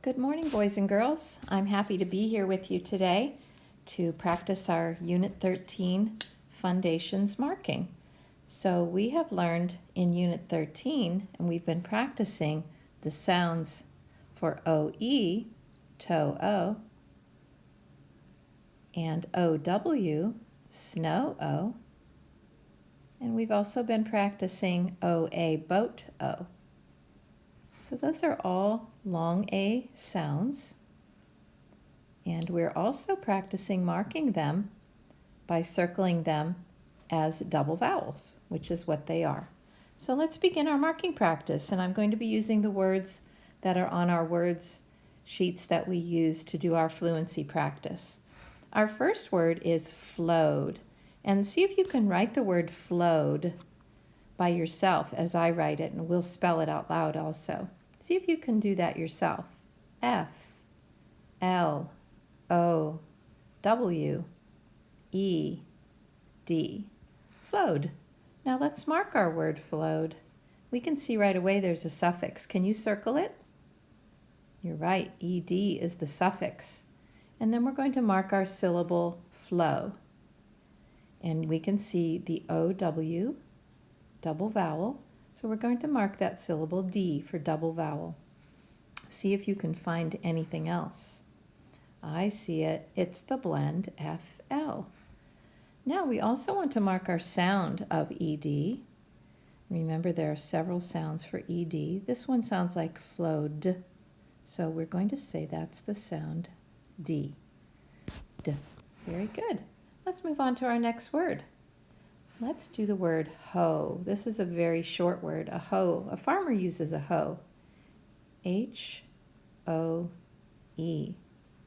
Good morning, boys and girls. I'm happy to be here with you today to practice our Unit 13 Fundations marking. So we have learned in Unit 13, and we've been practicing the sounds for OE, toe-o, and OW, snow-o, and we've also been practicing OA, boat-o. So those are all long A sounds, and we're also practicing marking them by circling them as double vowels, which is what they are. So let's begin our marking practice, and I'm going to be using the words that are on our words sheets that we use to do our fluency practice. Our first word is flowed, and see if you can write the word flowed by yourself as I write it, and we'll spell it out loud also. See if you can do that yourself. F, L, O, W, E, D. Flowed. Now let's mark our word flowed. We can see right away there's a suffix. Can you circle it? You're right, ED is the suffix. And then we're going to mark our syllable flow. And we can see the OW, double vowel. So we're going to mark that syllable D for double vowel. See if you can find anything else. I see it. It's the blend FL. Now we also want to mark our sound of ED. Remember there are several sounds for ED. This one sounds like flowed. So we're going to say that's the sound D. D. Very good. Let's move on to our next word. Let's do the word hoe. This is a very short word, a hoe. A farmer uses a hoe. H-O-E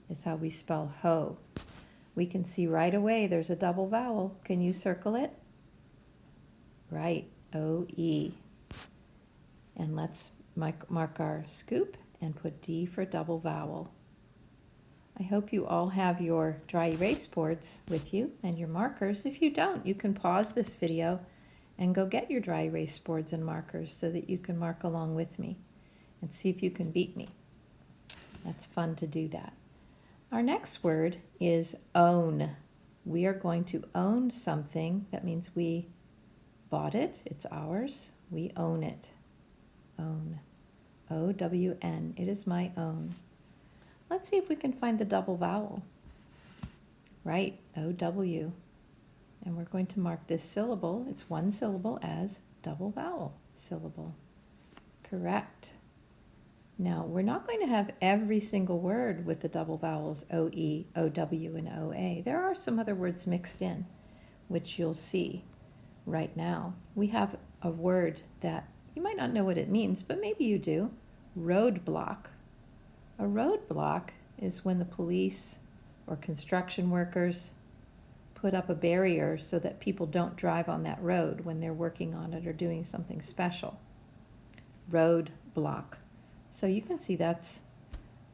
is how we spell hoe. We can see right away there's a double vowel. Can you circle it? Right, O-E. And let's mark our scoop and put D for double vowel. I hope you all have your dry erase boards with you and your markers. If you don't, you can pause this video and go get your dry erase boards and markers so that you can mark along with me and see if you can beat me. That's fun to do that. Our next word is own. We are going to own something. That means we bought it. It's ours. We own it. Own. O-W-N. It is my own. Let's see if we can find the double vowel. Right, O-W. And we're going to mark this syllable, it's one syllable, as double vowel syllable. Correct. Now, we're not going to have every single word with the double vowels O-E, O-W, and O-A. There are some other words mixed in, which you'll see right now. We have a word that you might not know what it means, but maybe you do. Roadblock. A roadblock is when the police or construction workers put up a barrier so that people don't drive on that road when they're working on it or doing something special. Roadblock. So you can see that's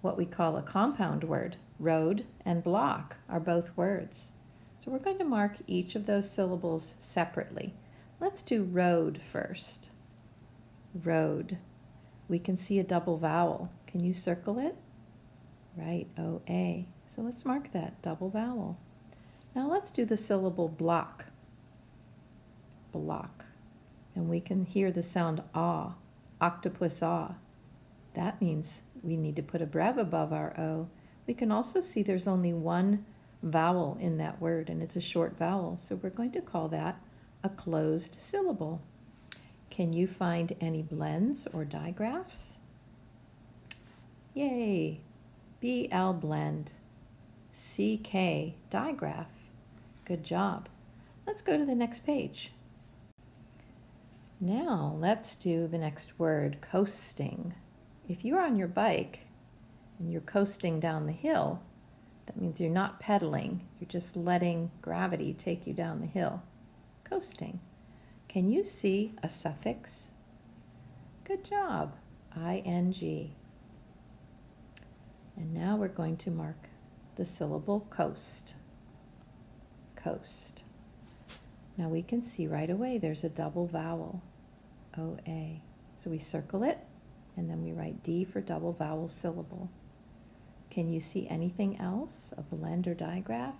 what we call a compound word. Road and block are both words. So we're going to mark each of those syllables separately. Let's do road first. Road. We can see a double vowel. Can you circle it? Right, O-A. So let's mark that, double vowel. Now let's do the syllable block. Block. And we can hear the sound ah, octopus ah. That means we need to put a brev above our O. We can also see there's only one vowel in that word, and it's a short vowel. So we're going to call that a closed syllable. Can you find any blends or digraphs? Yay! BL blend. CK digraph. Good job. Let's go to the next page. Now let's do the next word, coasting. If you're on your bike and you're coasting down the hill, that means you're not pedaling. You're just letting gravity take you down the hill. Coasting. Can you see a suffix? Good job. ING. And now we're going to mark the syllable coast. Coast. Now we can see right away there's a double vowel, O-A. So we circle it, and then we write D for double vowel syllable. Can you see anything else? A blend or digraph?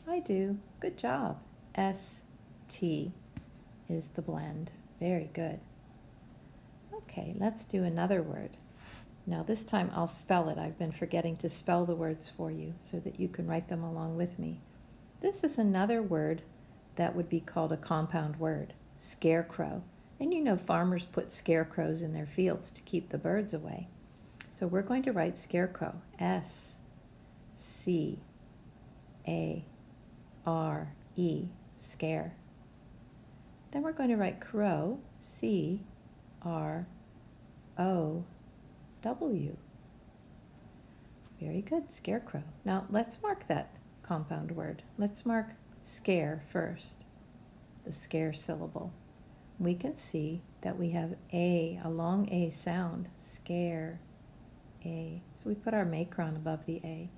I do. Good job. S-T is the blend. Very good. Okay, let's do another word. Now this time I'll spell it. I've been forgetting to spell the words for you so that you can write them along with me. This is another word that would be called a compound word, scarecrow. And you know farmers put scarecrows in their fields to keep the birds away. So we're going to write scarecrow, S-C-A-R-E, scare. Then we're going to write crow, C-R-O-W. Very good, scarecrow. Now let's mark that compound word. Let's mark scare first, the scare syllable. We can see that we have a long A sound, scare, A. So we put our macron above the A.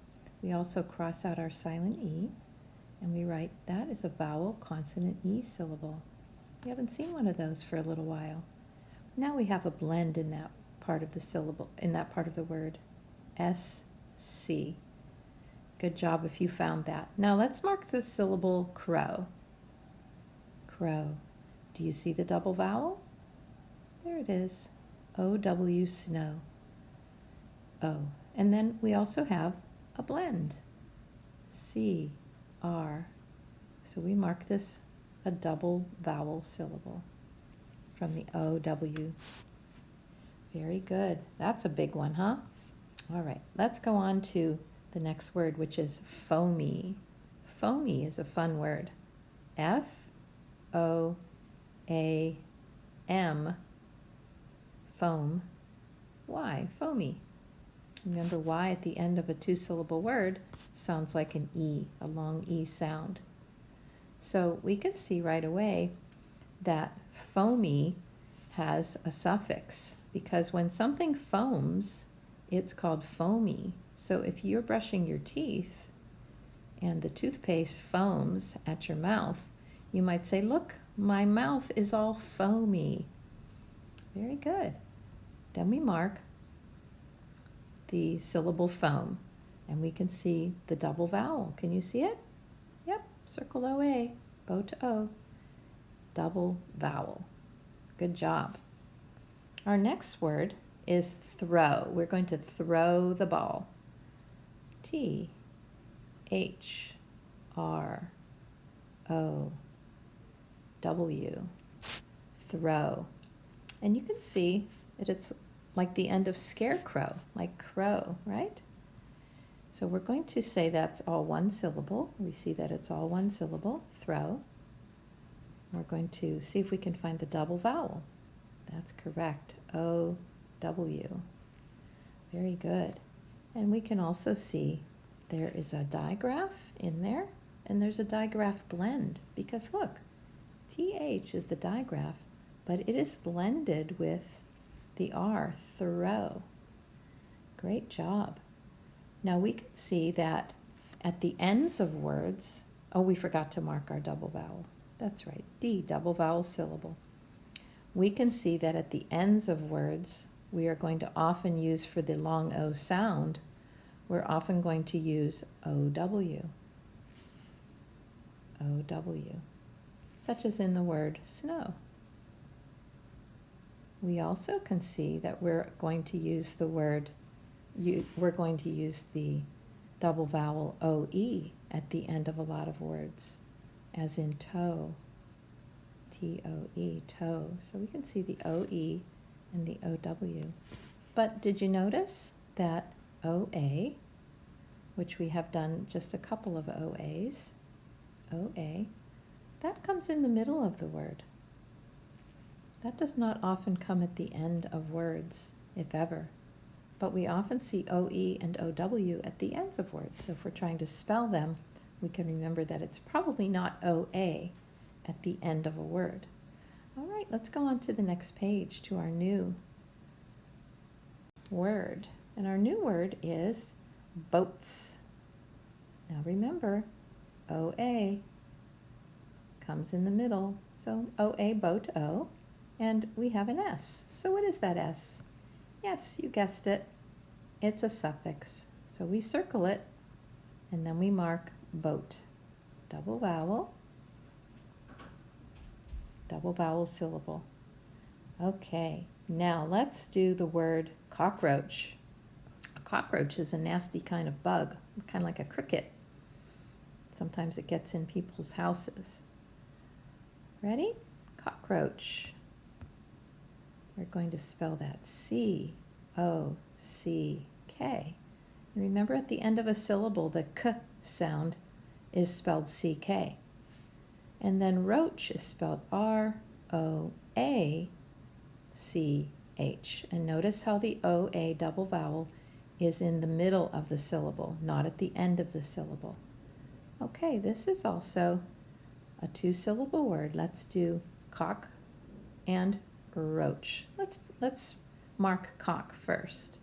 We also cross out our silent E, and we write that is a vowel consonant E syllable. We haven't seen one of those for a little while. Now we have a blend in that part of the syllable, in that part of the word, S-C. Good job if you found that. Now let's mark the syllable crow. Crow. Do you see the double vowel? There it is. O-W, snow. O. And then we also have a blend. C-R. So we mark this a double vowel syllable from the O-W. Very good. That's a big one, huh? All right, let's go on to the next word, which is foamy. Foamy is a fun word. F-O-A-M, foam. Y, foamy. Remember, Y at the end of a two-syllable word sounds like an E, a long E sound. So we can see right away that foamy has a suffix, because when something foams, it's called foamy. So if you're brushing your teeth and the toothpaste foams at your mouth, you might say, look, my mouth is all foamy. Very good. Then we mark the syllable foam, and we can see the double vowel. Can you see it? Yep, circle O-A, bow to O, double vowel. Good job. Our next word is throw. We're going to throw the ball. T-H-R-O-W, throw. And you can see that it's like the end of scarecrow, like crow, right? So we're going to say that's all one syllable. We see that it's all one syllable, throw. We're going to see if we can find the double vowel. That's correct, O-W. Very good. And we can also see there is a digraph in there, and there's a digraph blend, because look, TH is the digraph, but it is blended with the R, throw. Great job. Now we can see that at the ends of words, oh, we forgot to mark our double vowel. That's right, D, double vowel syllable. We can see that at the ends of words, we are going to often use, for the long O sound, we're often going to use O-W. O-W, such as in the word snow. We also can see that we're going to use the word, we're going to use the double vowel O-E at the end of a lot of words, as in toe, T-O-E, toe. So we can see the O-E and the O-W. But did you notice that O-A, which we have done just a couple of O-As, O-A, that comes in the middle of the word. That does not often come at the end of words, if ever. But we often see O-E and O-W at the ends of words. So if we're trying to spell them, we can remember that it's probably not O-A at the end of a word. All right, let's go on to the next page, to our new word. And our new word is boats. Now remember, O-A comes in the middle. So O-A, boat, O. And we have an S. So what is that S? Yes, you guessed it. It's a suffix. So we circle it, and then we mark boat. Double vowel syllable. Okay, now let's do the word cockroach. A cockroach is a nasty kind of bug, kind of like a cricket. Sometimes it gets in people's houses. Ready? Cockroach. We're going to spell that C-O-C-K. Remember, at the end of a syllable, the K sound is spelled C-K. And then roach is spelled R-O-A-C-H. And notice how the O-A double vowel is in the middle of the syllable, not at the end of the syllable. Okay, this is also a two-syllable word. Let's do cock and roach. Let's mark cock first.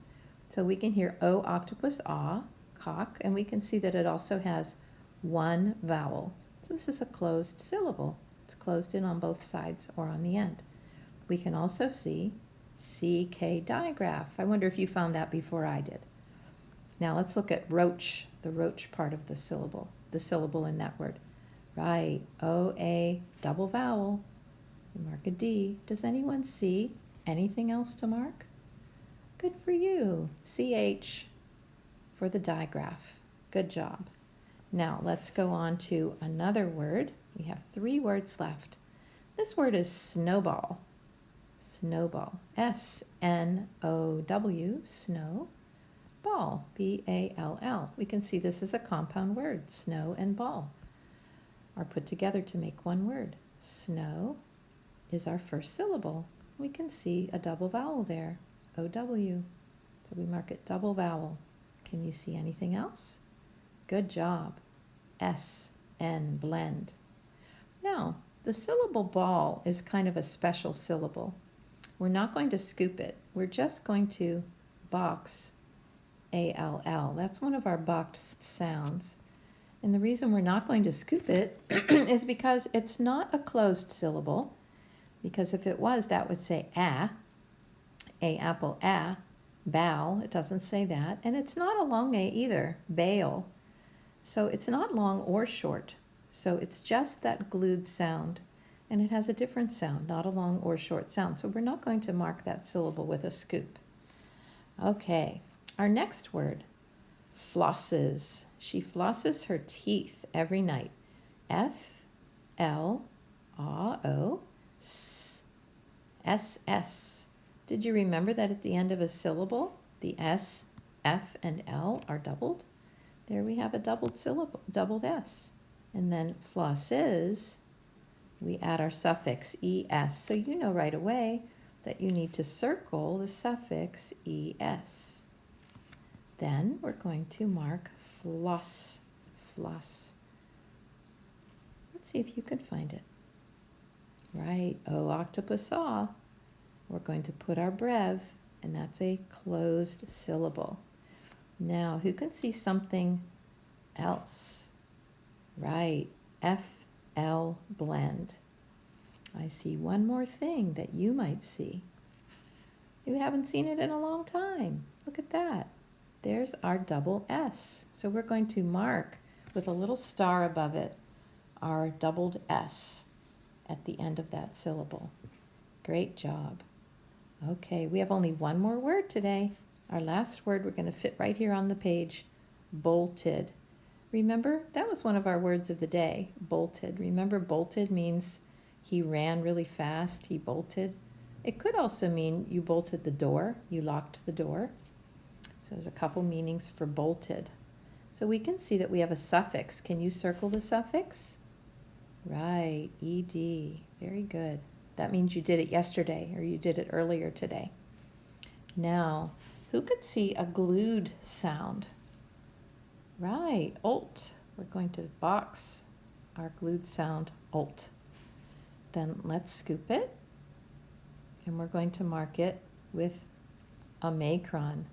So we can hear O octopus ah, cock, and we can see that it also has one vowel. So this is a closed syllable. It's closed in on both sides or on the end. We can also see CK digraph. I wonder if you found that before I did. Now let's look at roach, the roach part of the syllable in that word. Right, O-A double vowel. We mark a D. Does anyone see anything else to mark? Good for you. CH for the digraph. Good job. Now let's go on to another word. We have 3 words left. This word is snowball. Snowball. S-N-O-W, snow. Ball, B-A-L-L. We can see this is a compound word. Snow and ball are put together to make one word. Snow is our first syllable. We can see a double vowel there, O-W. So we mark it double vowel. Can you see anything else? Good job. S-N, blend. Now, the syllable ball is kind of a special syllable. We're not going to scoop it. We're just going to box A-L-L. That's one of our boxed sounds. And the reason we're not going to scoop it is because it's not a closed syllable. Because if it was, that would say A apple, A, bow. It doesn't say that. And it's not a long A either, bail. So it's not long or short. So it's just that glued sound. And it has a different sound, not a long or short sound. So we're not going to mark that syllable with a scoop. Okay, our next word, flosses. She flosses her teeth every night. F-L-R-O-S-S. Did you remember that at the end of a syllable, the S, F, and L are doubled? There we have a doubled syllable, doubled S. And then flosses, we add our suffix es. So you know right away that you need to circle the suffix es. Then we're going to mark floss. Floss. Let's see if you can find it. Right, O octopus saw. We're going to put our brev, and that's a closed syllable. Now, who can see something else? Right, F-L blend. I see one more thing that you might see. You haven't seen it in a long time. Look at that. There's our double S. So we're going to mark with a little star above it our doubled S at the end of that syllable. Great job. Okay, we have only one more word today. Our last word we're going to fit right here on the page, bolted. Remember, that was one of our words of the day, bolted. Remember, bolted means he ran really fast, he bolted. It could also mean you bolted the door, you locked the door. So there's a couple meanings for bolted. So we can see that we have a suffix. Can you circle the suffix? Right, ed. Very good. That means you did it yesterday or you did it earlier today. Now, who could see a glued sound? Right, olt. We're going to box our glued sound, olt. Then let's scoop it. And we're going to mark it with a macron,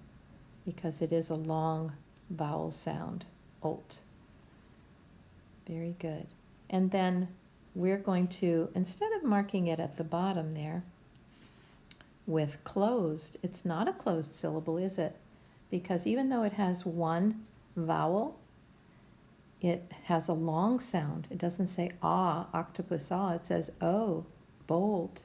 because it is a long vowel sound, olt. Very good. And then we're going to, instead of marking it at the bottom there with closed, it's not a closed syllable, is it? because even though it has one vowel, it has a long sound. It doesn't say ah, octopus ah, it says o, bold.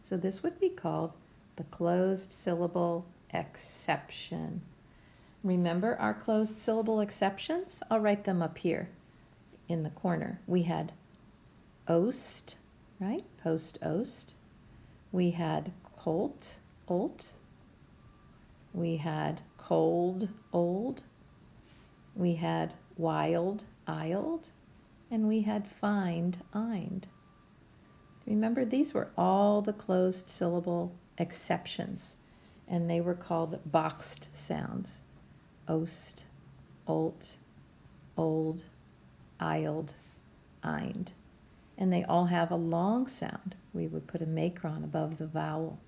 So this would be called the closed syllable exception. Remember our closed syllable exceptions? I'll write them up here in the corner. We had oast, right? Post oast. We had colt, olt. We had cold, old. We had wild, ild. And we had find, ind. Remember, these were all the closed syllable exceptions, and they were called boxed sounds. Oast, olt, old, ild, ind. And they all have a long sound. We would put a macron above the vowel.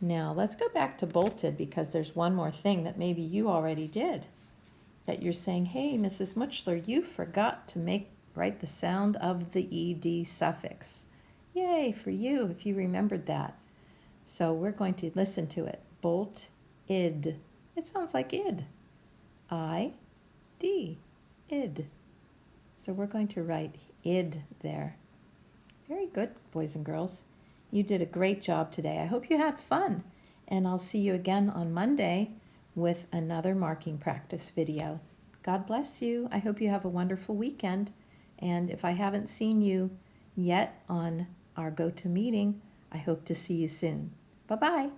Now let's go back to bolted, because there's one more thing that maybe you already did. That you're saying, hey, Mrs. Mutchler, you forgot to write the sound of the ed suffix. Yay for you if you remembered that. So we're going to listen to it. Bolt, id. It sounds like id. I-D, id. So we're going to write id there. Very good, boys and girls. You did a great job today. I hope you had fun. And I'll see you again on Monday with another marking practice video. God bless you. I hope you have a wonderful weekend. And if I haven't seen you yet on our GoToMeeting, I hope to see you soon. Bye-bye.